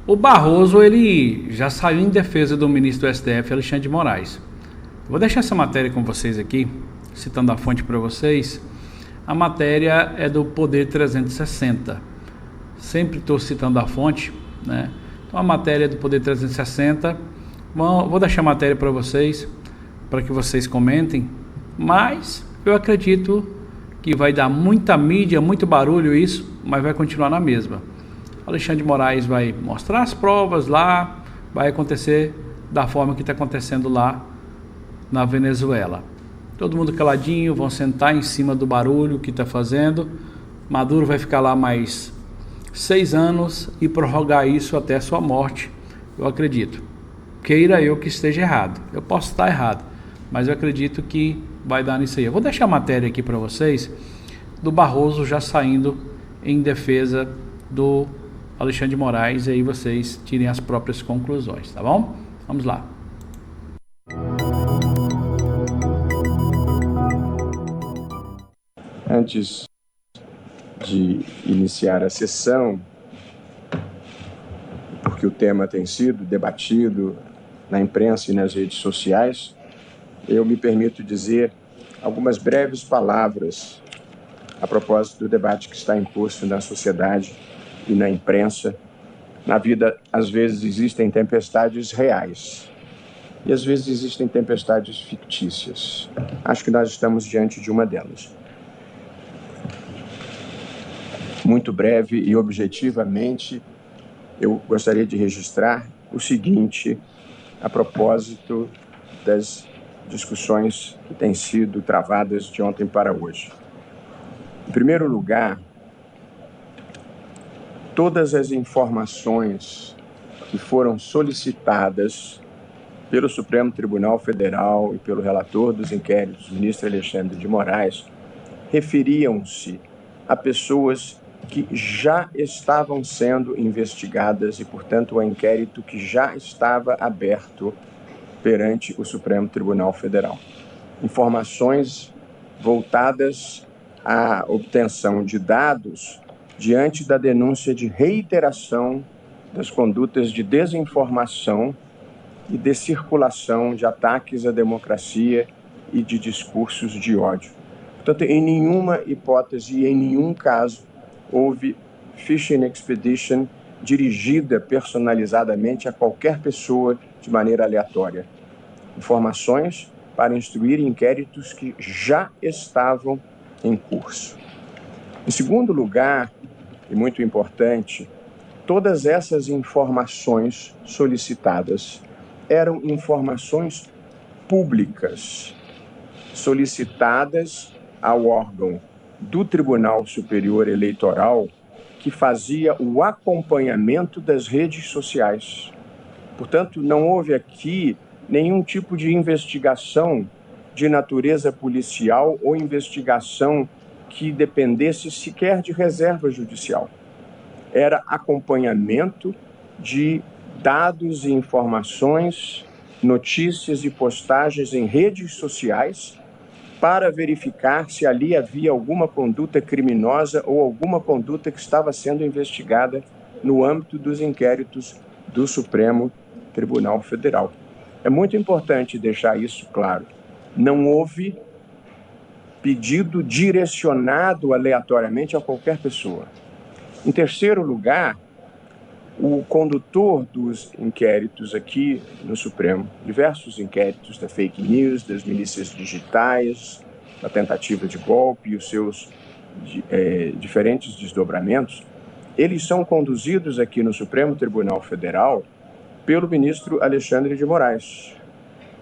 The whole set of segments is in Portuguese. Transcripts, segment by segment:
O Barroso, ele já saiu em defesa do ministro do STF, Alexandre de Moraes. Vou deixar essa matéria com vocês aqui, citando a fonte para vocês. A matéria é do Poder 360. Sempre estou citando a fonte, né? Então a matéria é do Poder 360. Vou deixar a matéria para vocês, para que vocês comentem. Mas eu acredito que vai dar muita mídia, muito barulho isso, mas vai continuar na mesma. Alexandre de Moraes vai mostrar as provas lá, vai acontecer da forma que está acontecendo lá na Venezuela. Todo mundo caladinho, vão sentar em cima do barulho que está fazendo. Maduro vai ficar lá mais 6 anos e prorrogar isso até a sua morte, eu acredito. Queira eu que esteja errado. Eu posso estar errado, mas eu acredito que vai dar nisso aí. Eu vou deixar a matéria aqui para vocês, do Barroso já saindo em defesa do Alexandre de Moraes, e aí vocês tirem as próprias conclusões, tá bom? Vamos lá. Antes de iniciar a sessão, porque o tema tem sido debatido na imprensa e nas redes sociais, eu me permito dizer algumas breves palavras a propósito do debate que está imposto na sociedade e na imprensa. Na vida, às vezes, existem tempestades reais e, às vezes, existem tempestades fictícias. Acho que nós estamos diante de uma delas. Muito breve e objetivamente, eu gostaria de registrar o seguinte a propósito das discussões que têm sido travadas de ontem para hoje. Em primeiro lugar, todas as informações que foram solicitadas pelo Supremo Tribunal Federal e pelo relator dos inquéritos, o ministro Alexandre de Moraes, referiam-se a pessoas que já estavam sendo investigadas e, portanto, o inquérito que já estava aberto perante o Supremo Tribunal Federal. Informações voltadas à obtenção de dados diante da denúncia de reiteração das condutas de desinformação e de circulação de ataques à democracia e de discursos de ódio. Portanto, em nenhuma hipótese e em nenhum caso houve fishing expedition dirigida personalizadamente a qualquer pessoa de maneira aleatória. Informações para instruir inquéritos que já estavam em curso. Em segundo lugar, e muito importante, todas essas informações solicitadas eram informações públicas, solicitadas ao órgão do Tribunal Superior Eleitoral, que fazia o acompanhamento das redes sociais. Portanto, não houve aqui nenhum tipo de investigação de natureza policial ou investigação que dependesse sequer de reserva judicial. Era acompanhamento de dados e informações, notícias e postagens em redes sociais para verificar se ali havia alguma conduta criminosa ou alguma conduta que estava sendo investigada no âmbito dos inquéritos do Supremo Tribunal Federal. É muito importante deixar isso claro. Não houve pedido direcionado aleatoriamente a qualquer pessoa. Em terceiro lugar, o condutor dos inquéritos aqui no Supremo, diversos inquéritos da fake news, das milícias digitais, da tentativa de golpe e os seus diferentes desdobramentos, eles são conduzidos aqui no Supremo Tribunal Federal pelo ministro Alexandre de Moraes,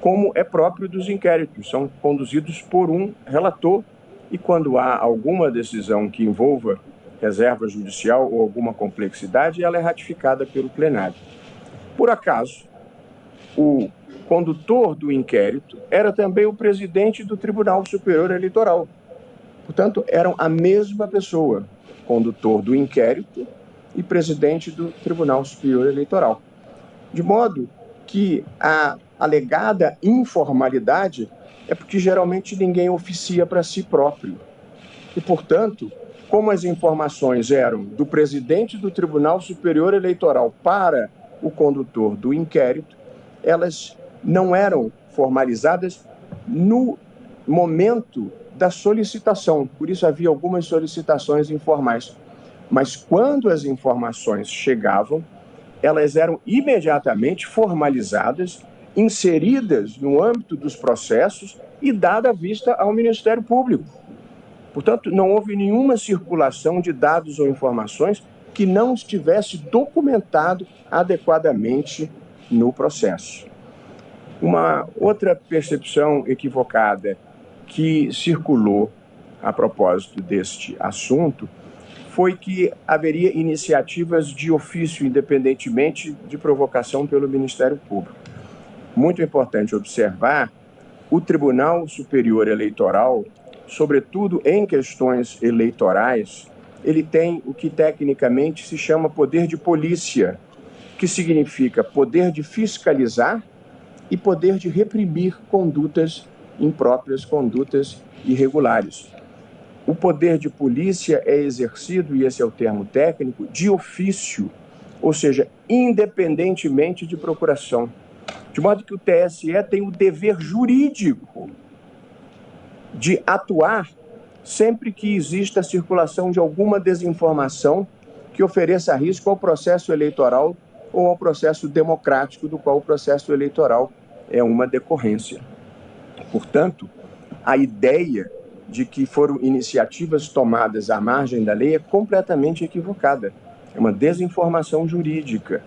como é próprio dos inquéritos, são conduzidos por um relator e quando há alguma decisão que envolva reserva judicial ou alguma complexidade, ela é ratificada pelo plenário. Por acaso, o condutor do inquérito era também o presidente do Tribunal Superior Eleitoral. Portanto, eram a mesma pessoa, condutor do inquérito e presidente do Tribunal Superior Eleitoral. De modo que a alegada informalidade é porque geralmente ninguém oficia para si próprio. E, portanto, como as informações eram do presidente do Tribunal Superior Eleitoral para o condutor do inquérito, elas não eram formalizadas no momento da solicitação. Por isso havia algumas solicitações informais. Mas quando as informações chegavam, elas eram imediatamente formalizadas, inseridas no âmbito dos processos e dada vista ao Ministério Público. Portanto, não houve nenhuma circulação de dados ou informações que não estivesse documentado adequadamente no processo. Uma outra percepção equivocada que circulou a propósito deste assunto foi que haveria iniciativas de ofício, independentemente de provocação pelo Ministério Público. Muito importante observar, o Tribunal Superior Eleitoral, sobretudo em questões eleitorais, ele tem o que tecnicamente se chama poder de polícia, que significa poder de fiscalizar e poder de reprimir condutas impróprias, condutas irregulares. O poder de polícia é exercido, e esse é o termo técnico, de ofício, ou seja, independentemente de procuração. De modo que o TSE tem o dever jurídico de atuar sempre que exista a circulação de alguma desinformação que ofereça risco ao processo eleitoral ou ao processo democrático do qual o processo eleitoral é uma decorrência. Portanto, a ideia de que foram iniciativas tomadas à margem da lei é completamente equivocada. É uma desinformação jurídica.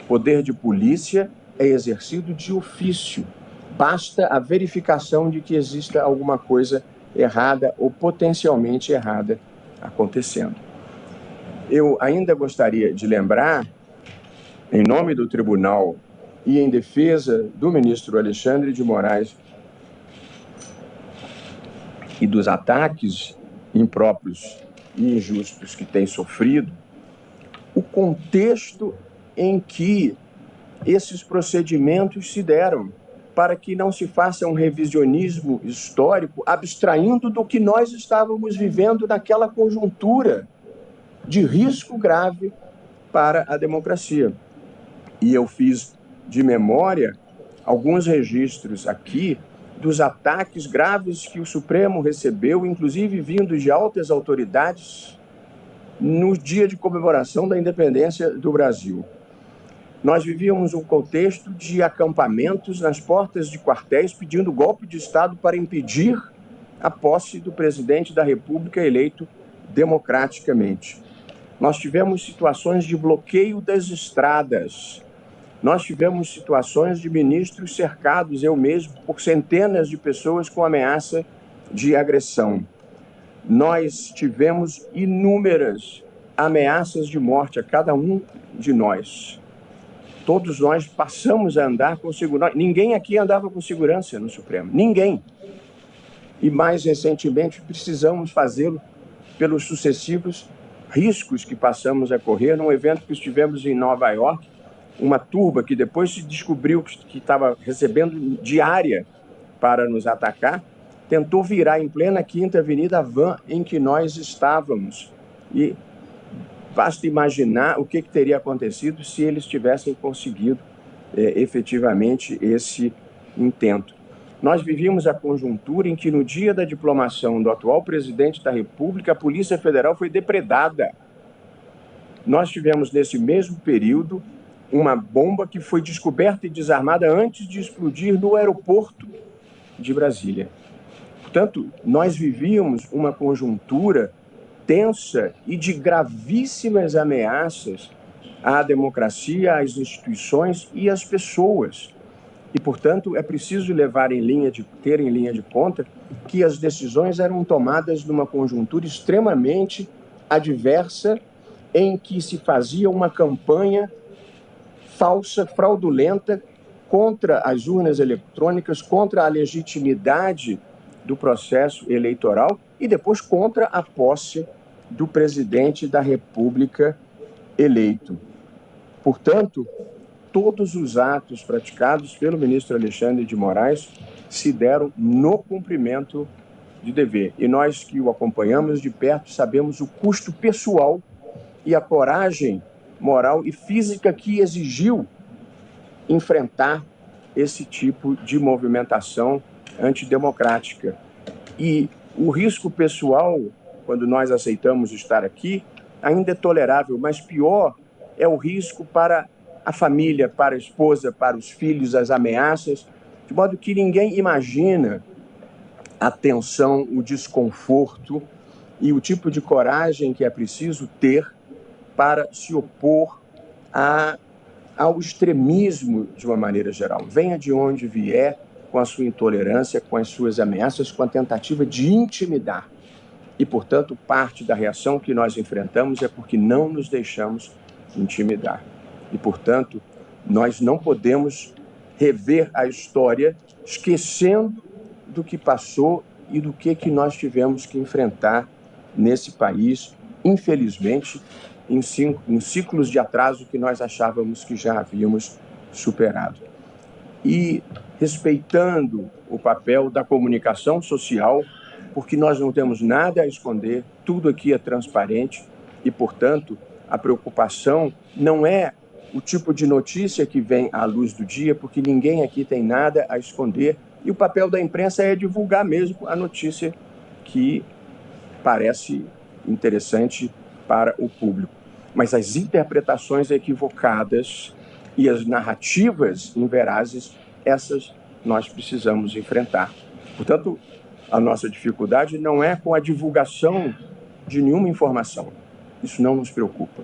O poder de polícia é exercido de ofício. Basta a verificação de que exista alguma coisa errada ou potencialmente errada acontecendo. Eu ainda gostaria de lembrar, em nome do tribunal e em defesa do ministro Alexandre de Moraes e dos ataques impróprios e injustos que tem sofrido, o contexto em que esses procedimentos se deram, para que não se faça um revisionismo histórico abstraindo do que nós estávamos vivendo naquela conjuntura de risco grave para a democracia. E eu fiz de memória alguns registros aqui dos ataques graves que o Supremo recebeu, inclusive vindos de altas autoridades, no dia de comemoração da independência do Brasil. Nós vivíamos um contexto de acampamentos nas portas de quartéis pedindo golpe de Estado para impedir a posse do presidente da República eleito democraticamente. Nós tivemos situações de bloqueio das estradas. Nós tivemos situações de ministros cercados, eu mesmo, por centenas de pessoas com ameaça de agressão. Nós tivemos inúmeras ameaças de morte a cada um de nós. Todos nós passamos a andar com segurança. Ninguém aqui andava com segurança no Supremo. Ninguém. E mais recentemente precisamos fazê-lo pelos sucessivos riscos que passamos a correr num evento que estivemos em Nova York, uma turba que depois se descobriu que estava recebendo diária para nos atacar, tentou virar em plena Quinta Avenida a van em que nós estávamos. E basta imaginar o que teria acontecido se eles tivessem conseguido efetivamente esse intento. Nós vivíamos a conjuntura em que, no dia da diplomação do atual presidente da República, a Polícia Federal foi depredada. Nós tivemos, nesse mesmo período, uma bomba que foi descoberta e desarmada antes de explodir no aeroporto de Brasília. Portanto, nós vivíamos uma conjuntura tensa e de gravíssimas ameaças à democracia, às instituições e às pessoas. E, portanto, é preciso ter em linha de conta que as decisões eram tomadas numa conjuntura extremamente adversa, em que se fazia uma campanha falsa, fraudulenta, contra as urnas eletrônicas, contra a legitimidade do processo eleitoral e depois contra a posse do presidente da República eleito. Portanto, todos os atos praticados pelo ministro Alexandre de Moraes se deram no cumprimento de dever. E nós que o acompanhamos de perto sabemos o custo pessoal e a coragem moral e física que exigiu enfrentar esse tipo de movimentação antidemocrática. E o risco pessoal, quando nós aceitamos estar aqui, ainda é tolerável, mas pior é o risco para a família, para a esposa, para os filhos, as ameaças, de modo que ninguém imagina a tensão, o desconforto e o tipo de coragem que é preciso ter para se opor ao extremismo de uma maneira geral. Venha de onde vier, com a sua intolerância, com as suas ameaças, com a tentativa de intimidar. E, portanto, parte da reação que nós enfrentamos é porque não nos deixamos intimidar. E, portanto, nós não podemos rever a história esquecendo do que passou e do que nós tivemos que enfrentar nesse país, infelizmente, em ciclos de atraso que nós achávamos que já havíamos superado. E respeitando o papel da comunicação social, porque nós não temos nada a esconder, tudo aqui é transparente e, portanto, a preocupação não é o tipo de notícia que vem à luz do dia, porque ninguém aqui tem nada a esconder, e o papel da imprensa é divulgar mesmo a notícia que parece interessante para o público. Mas as interpretações equivocadas e as narrativas inverazes, essas nós precisamos enfrentar. Portanto, a nossa dificuldade não é com a divulgação de nenhuma informação. Isso não nos preocupa.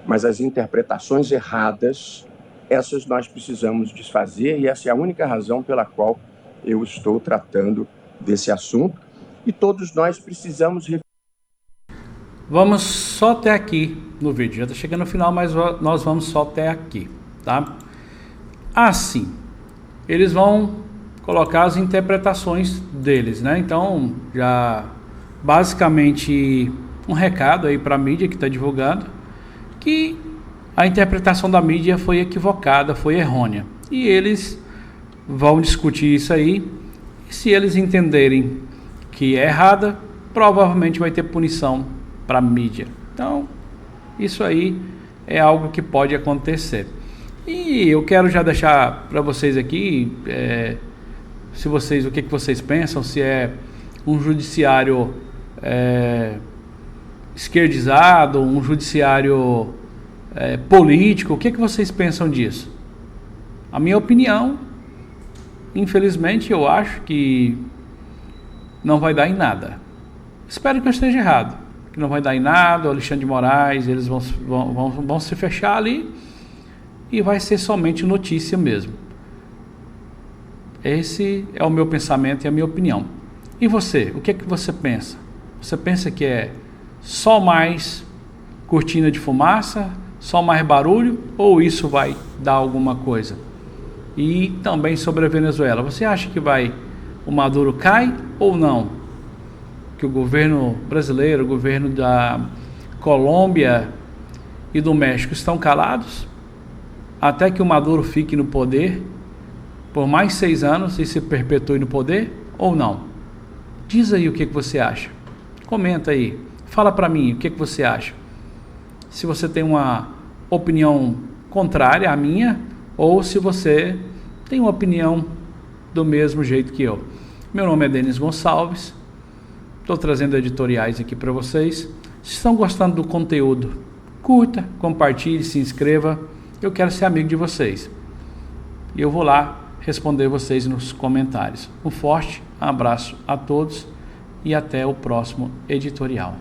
Mas as interpretações erradas, essas nós precisamos desfazer, e essa é a única razão pela qual eu estou tratando desse assunto. E todos nós precisamos... Vamos só até aqui no vídeo. Já está chegando no final, mas nós vamos só até aqui, tá? Assim, eles vão colocar as interpretações deles, né? Então, já basicamente um recado aí para a mídia que está divulgando, que a interpretação da mídia foi equivocada, foi errônea. E eles vão discutir isso aí. E se eles entenderem que é errada, provavelmente vai ter punição para a mídia. Então, isso aí é algo que pode acontecer. E eu quero já deixar para vocês aqui, o que vocês pensam, se é um judiciário esquerdizado, um judiciário político, o que vocês pensam disso? A minha opinião, infelizmente, eu acho que não vai dar em nada. Espero que eu esteja errado, que não vai dar em nada. O Alexandre de Moraes, eles vão se fechar ali e vai ser somente notícia mesmo. Esse é o meu pensamento e a minha opinião. E você, o que você pensa? Você pensa que é só mais cortina de fumaça, só mais barulho, ou isso vai dar alguma coisa? E também sobre a Venezuela, você acha que o Maduro cai ou não? Que o governo brasileiro, o governo da Colômbia e do México estão calados até que o Maduro fique no poder por mais 6 anos e se perpetue no poder ou não? Diz aí o que você acha. Comenta aí. Fala para mim o que você acha. Se você tem uma opinião contrária à minha, ou se você tem uma opinião do mesmo jeito que eu. Meu nome é Denis Gonçalves. Estou trazendo editoriais aqui para vocês. Se estão gostando do conteúdo, curta, compartilhe, se inscreva. Eu quero ser amigo de vocês. E eu vou lá responder vocês nos comentários. Um forte abraço a todos e até o próximo editorial.